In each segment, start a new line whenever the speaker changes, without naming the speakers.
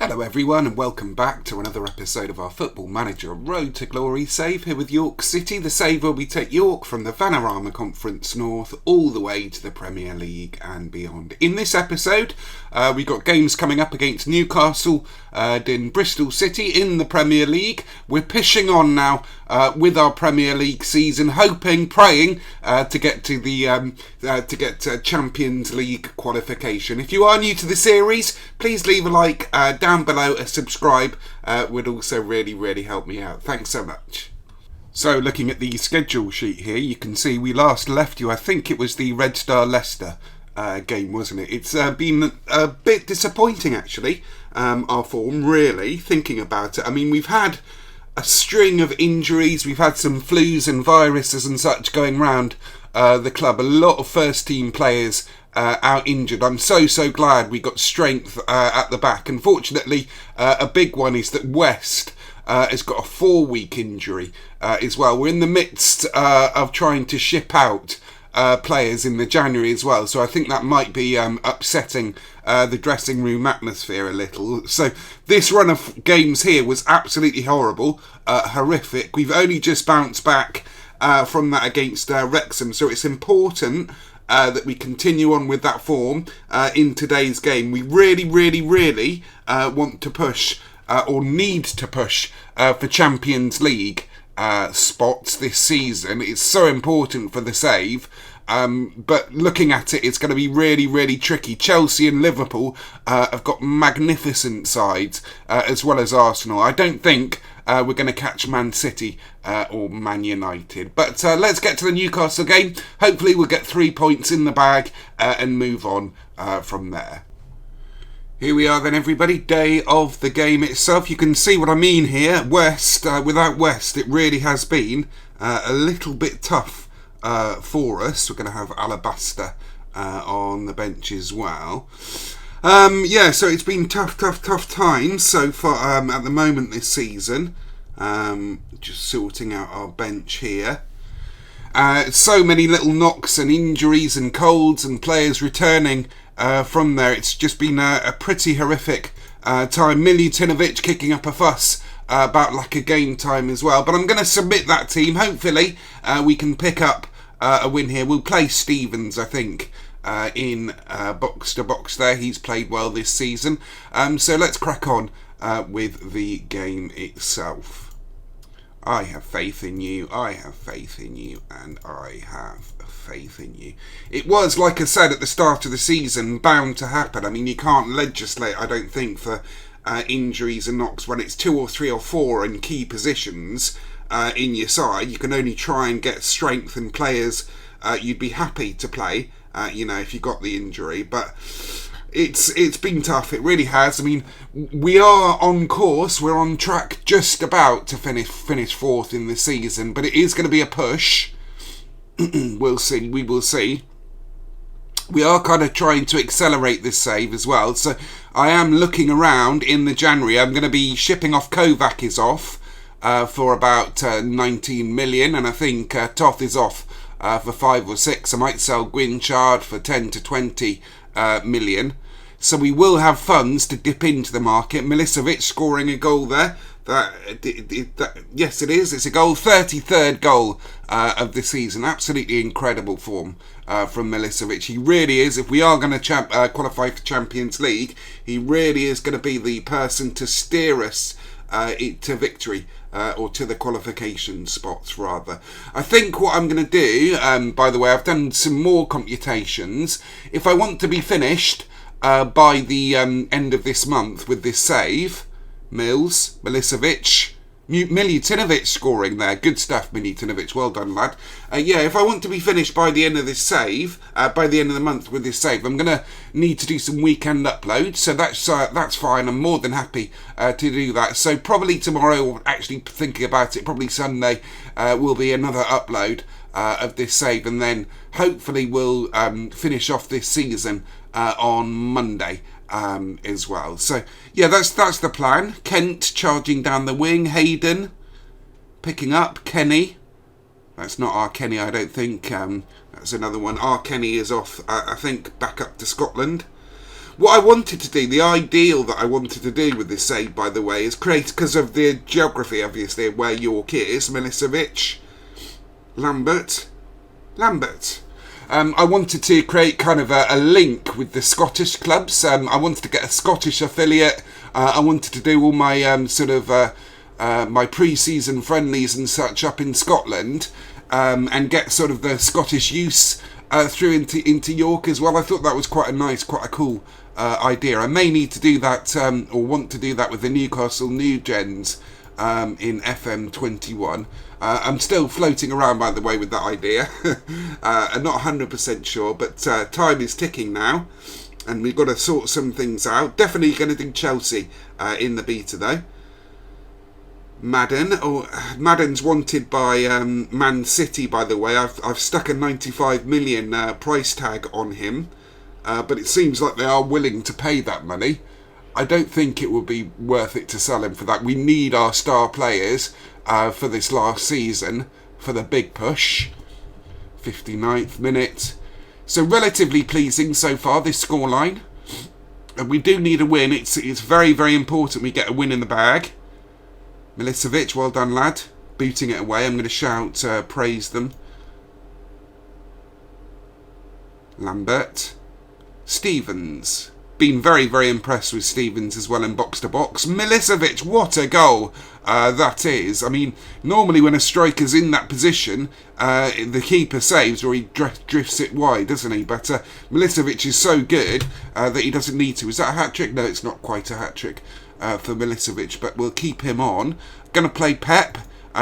Hello everyone and welcome back to another episode of our Football Manager Road to Glory save here with York City, the save where we take York from the Vanarama Conference North all the way to the Premier League and beyond. In this episode we've got games coming up against Newcastle and Bristol City in the Premier League. We're pushing on now with our Premier League season, hoping, praying to get to the Champions League qualification. If you are new to the series, please leave a like down below, a subscribe would also really help me out. Thanks so much. So looking at the schedule sheet here, you can see we last left you, I think it was the Red Star Leicester game, wasn't it? It's been a bit disappointing actually, our form, really, thinking about it. I mean, we've had a string of injuries, we've had some flus and viruses and such going round the club. A lot of first team players out injured. I'm so glad we got strength at the back. Unfortunately, a big one is that West has got a 4-week injury as well. We're in the midst of trying to ship out players in the January as well, so I think that might be upsetting the dressing room atmosphere a little. So this run of games here was absolutely horrible, horrific. We've only just bounced back from that against Wrexham, so it's important that we continue on with that form in today's game. We really want to push or need to push for Champions League spots this season. It's so important for the save, but looking at it, it's going to be really tricky. Chelsea and Liverpool have got magnificent sides, as well as Arsenal. I don't think we're going to catch Man City or Man United. But let's get to the Newcastle game. Hopefully we'll get 3 points in the bag and move on from there. Here we are then, everybody, day of the game itself. You can see what I mean here. West, without West, it really has been a little bit tough for us. We're going to have Alabaster on the bench as well. So it's been tough times so far at the moment this season. Just sorting out our bench here. So many little knocks and injuries and colds and players returning from there. It's just been a pretty horrific time. Miljutinovic kicking up a fuss about lack of game time as well. But I'm going to submit that team. Hopefully we can pick up a win here. We'll play Stevens, I think, in box to box there. He's played well this season. So let's crack on with the game itself. I have faith in you, I have faith in you, and I have faith in you. It was, like I said at the start of the season, bound to happen. I mean, you can't legislate, I don't think, for injuries and knocks when it's 2 or 3 or 4 in key positions in your side. You can only try and get strength and players you'd be happy to play, if you got the injury. But it's been tough, it really has. I mean, we are on course, we're on track just about to finish 4th in the season, but it is going to be a push. We'll see, we will see. We are kind of trying to accelerate this save as well, so I am looking around in the January. I'm going to be shipping off Kovac is off for about 19 million, and I think Toth is off for 5 or 6. I might sell Gwynchard for 10 to 20 million. So we will have funds to dip into the market. Milicevic scoring a goal there. Yes, it is. It's a goal, 33rd goal of the season. Absolutely incredible form from Milicevic. He really is. If we are going to qualify for Champions League, he really is going to be the person to steer us to victory. Or to the qualification spots, rather. I think what I'm going to do, by the way, I've done some more computations. If I want to be finished by the end of this month with this save, Milicevic, Miljutinovic scoring there. Good stuff, Miljutinovic. Well done, lad. If I want to be finished by the end of this save, by the end of the month with this save, I'm going to need to do some weekend uploads. So that's fine. I'm more than happy to do that. So probably tomorrow, or actually thinking about it, probably Sunday, will be another upload of this save. And then hopefully we'll finish off this season on Monday. As well. So yeah, that's the plan. Kent charging down the wing, Hayden picking up, Kenny. That's not our Kenny, I don't think. That's another one. Our Kenny is off, I think, back up to Scotland. What I wanted to do, the ideal that I wanted to do with this save, by the way, is create, because of the geography, obviously, of where York is, Milicevic, Lambert. I wanted to create kind of a link with the Scottish clubs. I wanted to get a Scottish affiliate. I wanted to do all my my pre-season friendlies and such up in Scotland, and get sort of the Scottish youths through into York as well. I thought that was quite a cool idea. I may need to do that, or want to do that with the Newcastle New Gens in FM21. I'm still floating around, by the way, with that idea. I'm not 100% sure, but time is ticking now, and we've got to sort some things out. Definitely going to do Chelsea in the beta, though. Madden's wanted by Man City, by the way. I've stuck a 95 million price tag on him, but it seems like they are willing to pay that money. I don't think it would be worth it to sell him for that. We need our star players for this last season for the big push. 59th minute. So relatively pleasing so far, this scoreline. And we do need a win. It's very, very important we get a win in the bag. Milicevic, well done, lad. Booting it away. I'm going to shout, praise them. Lambert. Stevens. Been very, very impressed with Stevens as well in box-to-box. Milicevic, what a goal that is. I mean, normally when a striker's in that position, the keeper saves or he drifts it wide, doesn't he? But Milicevic is so good that he doesn't need to. Is that a hat-trick? No, it's not quite a hat-trick for Milicevic, but we'll keep him on. Going to play Pep.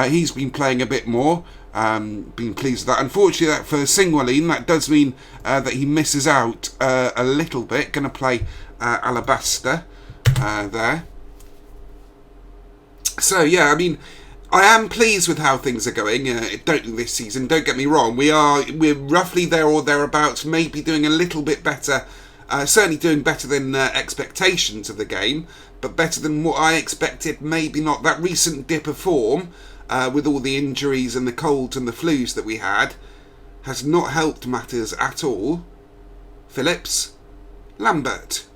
He's been playing a bit more. Been pleased with that. Unfortunately, for Singwalin, that does mean that he misses out a little bit. Going to play Alabaster there. So yeah, I mean, I am pleased with how things are going. This season, don't get me wrong. We're roughly there or thereabouts. Maybe doing a little bit better. Certainly doing better than expectations of the game, but better than what I expected. Maybe not. That recent dip of form, with all the injuries and the colds and the flus that we had, has not helped matters at all. Phillips. Lambert.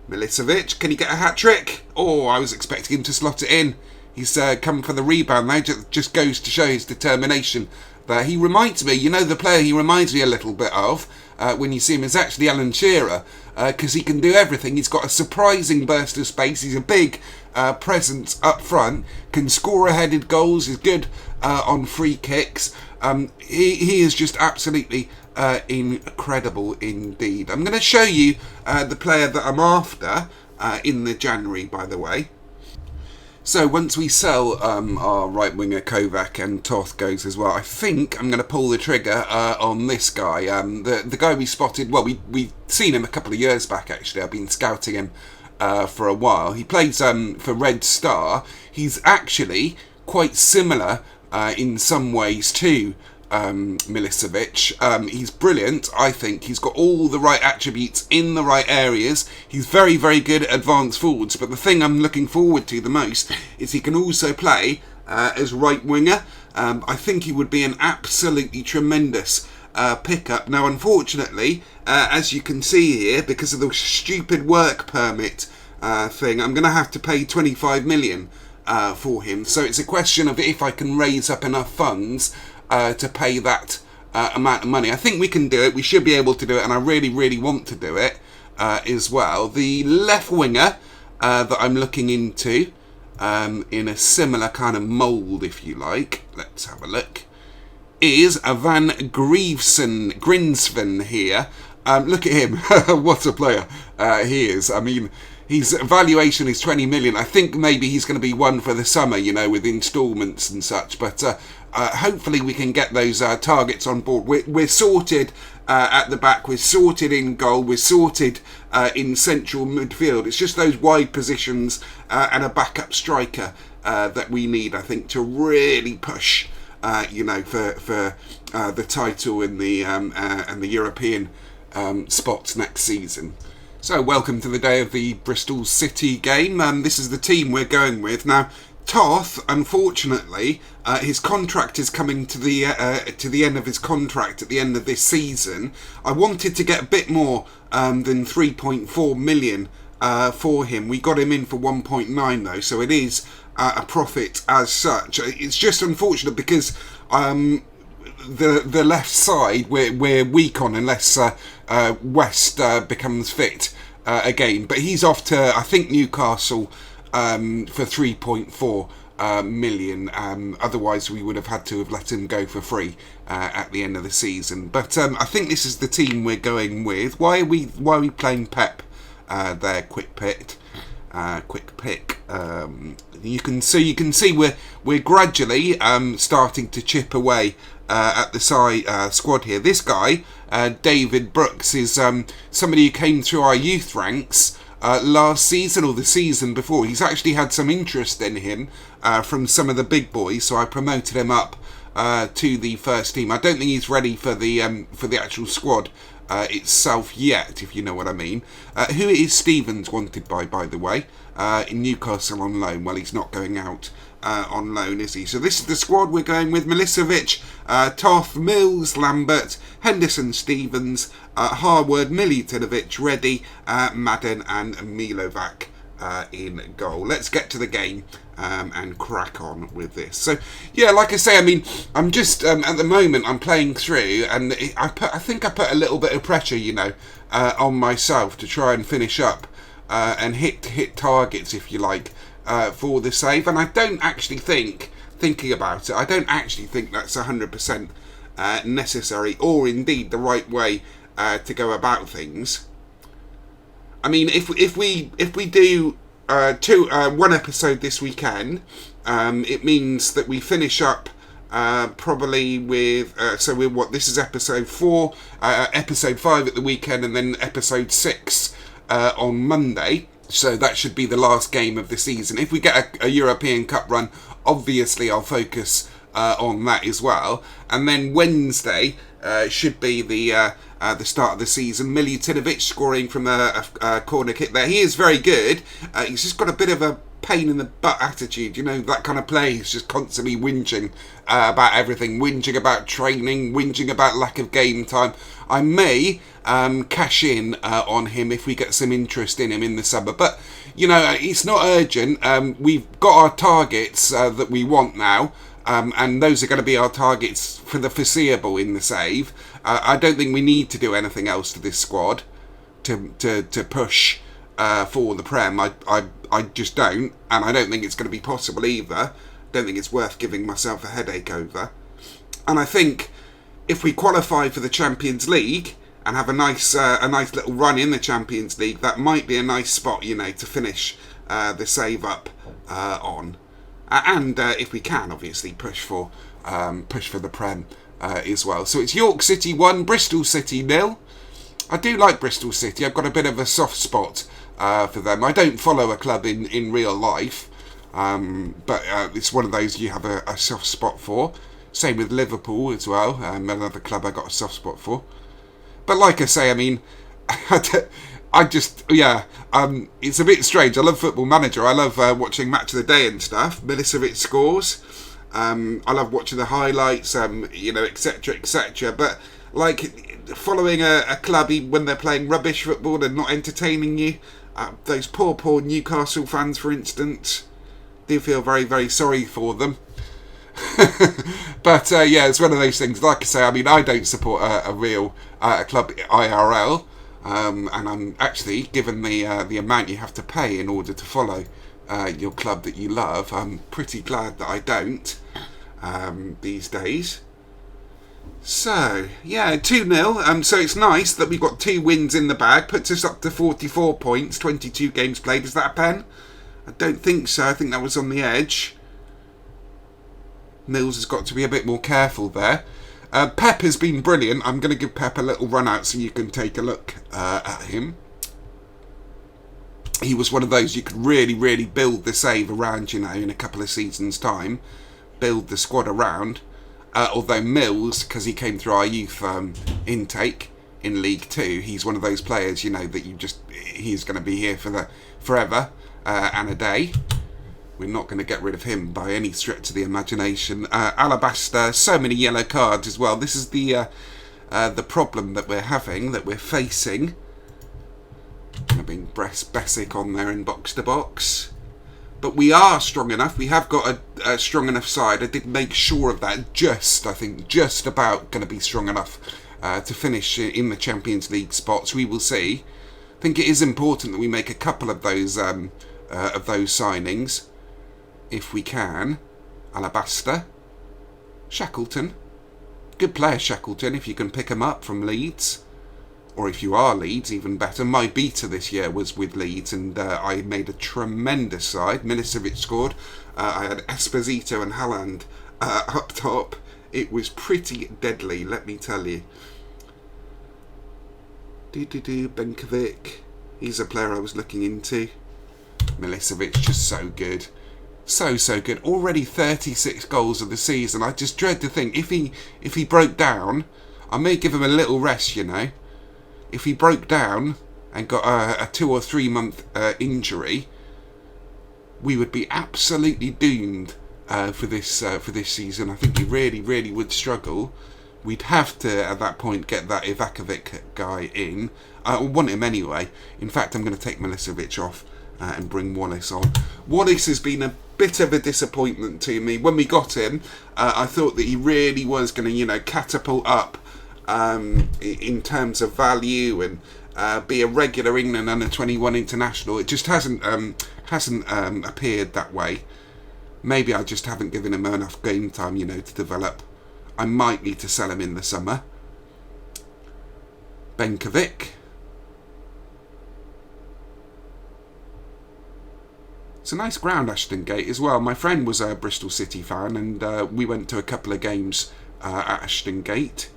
Milicevic, can he get a hat-trick? Oh, I was expecting him to slot it in. He's come for the rebound now. Just goes to show his determination there. He reminds me, the player he reminds me a little bit of, when you see him, is actually Alan Shearer, because he can do everything. He's got a surprising burst of space. He's a big presence up front, can score headed goals, is good on free kicks. He is just absolutely incredible indeed. I'm going to show you the player that I'm after in the January, by the way. So once we sell our right winger Kovac and Toth goes as well, I think I'm going to pull the trigger on this guy. The guy we spotted, well, we've seen him a couple of years back actually. I've been scouting him for a while. He plays for Red Star. He's actually quite similar in some ways to Milicevic. He's brilliant, I think. He's got all the right attributes in the right areas. He's very, very good at advanced forwards, but the thing I'm looking forward to the most is he can also play as right winger. I think he would be an absolutely tremendous pickup. Now, unfortunately, as you can see here, because of the stupid work permit thing, I'm going to have to pay 25 million for him. So it's a question of if I can raise up enough funds to pay that amount of money. I think we can do it. We should be able to do it, and I really, really want to do it as well. The left winger that I'm looking into in a similar kind of mould, if you like, let's have a look, is a Van Grinsven here. Look at him. What a player he is. I mean, his valuation is 20 million. I think maybe he's going to be one for the summer, with instalments and such. But hopefully we can get those targets on board. We're sorted at the back. We're sorted in goal. We're sorted in central midfield. It's just those wide positions and a backup striker that we need, I think, to really push, for the title in the and the European spots next season. So welcome to the day of the Bristol City game. This is the team we're going with. Now, Toth, unfortunately, his contract is coming to the end of his contract at the end of this season. I wanted to get a bit more than 3.4 million for him. We got him in for 1.9 though, so it is a profit as such. It's just unfortunate because the left side we're weak on unless West becomes fit again. But he's off to, I think, Newcastle for 3.4 million. Otherwise we would have had to have let him go for free at the end of the season. But I think this is the team we're going with. Why are we playing Pep there? Quick pick. You can see we're gradually starting to chip away at the squad here. This guy, David Brooks, is somebody who came through our youth ranks last season or the season before. He's actually had some interest in him from some of the big boys, so I promoted him up to the first team. I don't think he's ready for the actual squad itself yet, if you know what I mean. Who is Stevens wanted by the way? In Newcastle on loan. Well, he's not going out on loan, is he? So this is the squad we're going with: Milicevic, Toth, Mills, Lambert, Henderson, Stevens, Harwood, Milutinovic, Reddy, Madden and Milovac in goal. Let's get to the game and crack on with this. So yeah, like I say, I mean, I'm just at the moment I'm playing through, and I think I put a little bit of pressure, on myself to try and finish up and hit targets, if you like, for the save. And I don't actually thinking about it, I don't actually think that's 100% necessary or indeed the right way to go about things. I mean, if we do one episode this weekend, it means that we finish up probably with this is episode 4, episode 5 at the weekend, and then episode 6 on Monday. So that should be the last game of the season. If we get a European Cup run, obviously I'll focus on that as well. And then Wednesday should be the start of the season. Milutinovic scoring from a corner kick there. He is very good. He's just got a bit of a pain in the butt attitude, that kind of play. He's just constantly whinging about everything, whinging about training, whinging about lack of game time. I may cash in on him if we get some interest in him in the summer, but it's not urgent. We've got our targets that we want now, and those are going to be our targets for the foreseeable in the save. I don't think we need to do anything else to this squad to push for the Prem. I just don't, and I don't think it's going to be possible either. Don't think it's worth giving myself a headache over. And I think if we qualify for the Champions League and have a nice little run in the Champions League, that might be a nice spot, to finish the save up on. And if we can, obviously push for the Prem as well. So it's York City 1, Bristol City 0. I do like Bristol City. I've got a bit of a soft spot for them. I don't follow a club in real life, but it's one of those you have a soft spot for. Same with Liverpool as well, another club I got a soft spot for. But like I say, I mean, it's a bit strange. I love Football Manager. I love watching Match of the Day and stuff. Milicevic scores. I love watching the highlights, etc., etc. But like following a club when they're playing rubbish football and not entertaining you, those poor Newcastle fans, for instance, do feel very, very sorry for them. But it's one of those things. Like I say, I mean, I don't support a real club IRL, and I'm actually, given the amount you have to pay in order to follow your club that you love, I'm pretty glad that I don't these days. So yeah, 2-0. So it's nice that we've got 2 wins in the bag. Puts us up to 44 points, 22 games played. Is that a pen? I don't think so. I think that was on the edge. Mills has got to be a bit more careful there. Pep has been brilliant. I'm going to give Pep a little run out so you can take a look at him. He was one of those you could really, really build the save around, in a couple of seasons' time. Build the squad around. Although Mills, because he came through our youth intake in League 2, he's one of those players, that he's going to be here for forever and a day. We're not going to get rid of him by any stretch of the imagination. Alabaster, so many yellow cards as well. This is the problem that we're having, that we're facing. Going to bring Bessick on there in box to box. But we are strong enough. We have got a strong enough side. I did make sure of that. I think just about going to be strong enough to finish in the Champions League spots. We will see. I think it is important that we make a couple of those signings, if we can. Alabaster, Shackleton, good player Shackleton. If you can pick him up from Leeds. Or if you are Leeds, even better. My beta this year was with Leeds, and I made a tremendous side. Milicevic scored. I had Esposito and Haaland up top. It was pretty deadly, let me tell you. Benkovic. He's a player I was looking into. Milicevic, just so good. So good. Already 36 goals of the season. I just dread to think, if he broke down, I may give him a little rest, you know. If he broke down and got a 2 or 3 month injury, we would be absolutely doomed for this season. I think he really would struggle. We'd have to at that point get that Ivakovic guy in. I want him anyway. In fact, I'm going to take Milicevic off and bring Wallace on. Wallace has been a bit of a disappointment to me. When we got him, I thought that he really was going to, you know, catapult up in terms of value and be a regular England under-21 international. It just hasn't appeared that way. Maybe I just haven't given him enough game time, you know, to develop. I might need to sell him in the summer. Benkovic. It's a nice ground, Ashton Gate, as well. My friend was a Bristol City fan, and we went to a couple of games at Ashton Gate.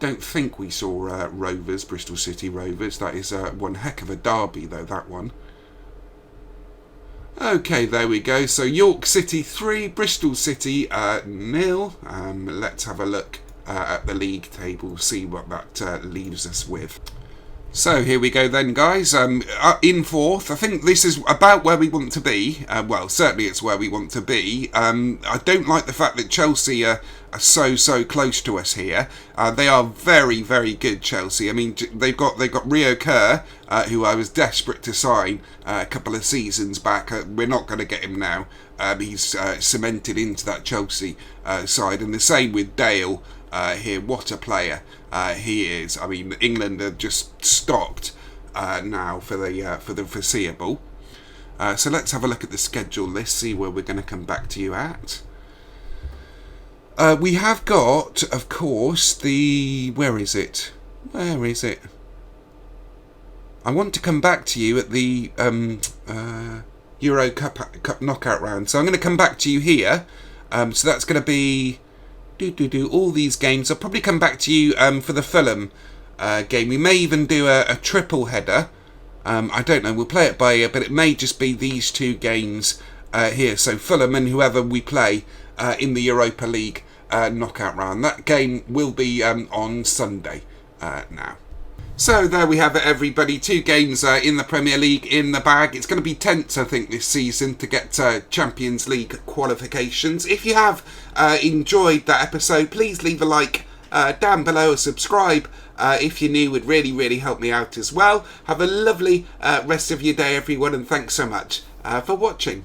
Don't think we saw Rovers, Bristol City Rovers. That is one heck of a derby, though, that one. Okay, there we go. So York City 3, Bristol City 0. Let's have a look at the league table, see what that leaves us with. So here we go then, guys. In fourth, I think this is about where we want to be. Well, certainly it's where we want to be. I don't like the fact that Chelsea are so close to us here. They are very good, Chelsea. I mean, they've got Rio Kerr, who I was desperate to sign a couple of seasons back. We're not going to get him now. He's cemented into that Chelsea side, and the same with Dale. Here, what a player he is. I mean, England are just stocked now for the foreseeable. So let's have a look at the schedule list, see where we're going to come back to you at. We have got, of course, the... Where is it? I want to come back to you at the Euro Cup knockout round. So I'm going to come back to you here. So that's going to be... all these games. I'll probably come back to you for the Fulham game. We may even do a triple header. I don't know. We'll play it by ear, but it may just be these two games here. So Fulham and whoever we play in the Europa League knockout round. That game will be on Sunday now. So there we have it, everybody. 2 games in the Premier League in the bag. It's going to be tense, I think, this season to get Champions League qualifications. If you have enjoyed that episode, please leave a like down below, or subscribe if you're new. Would really help me out as well. Have a lovely rest of your day, everyone, and thanks so much for watching.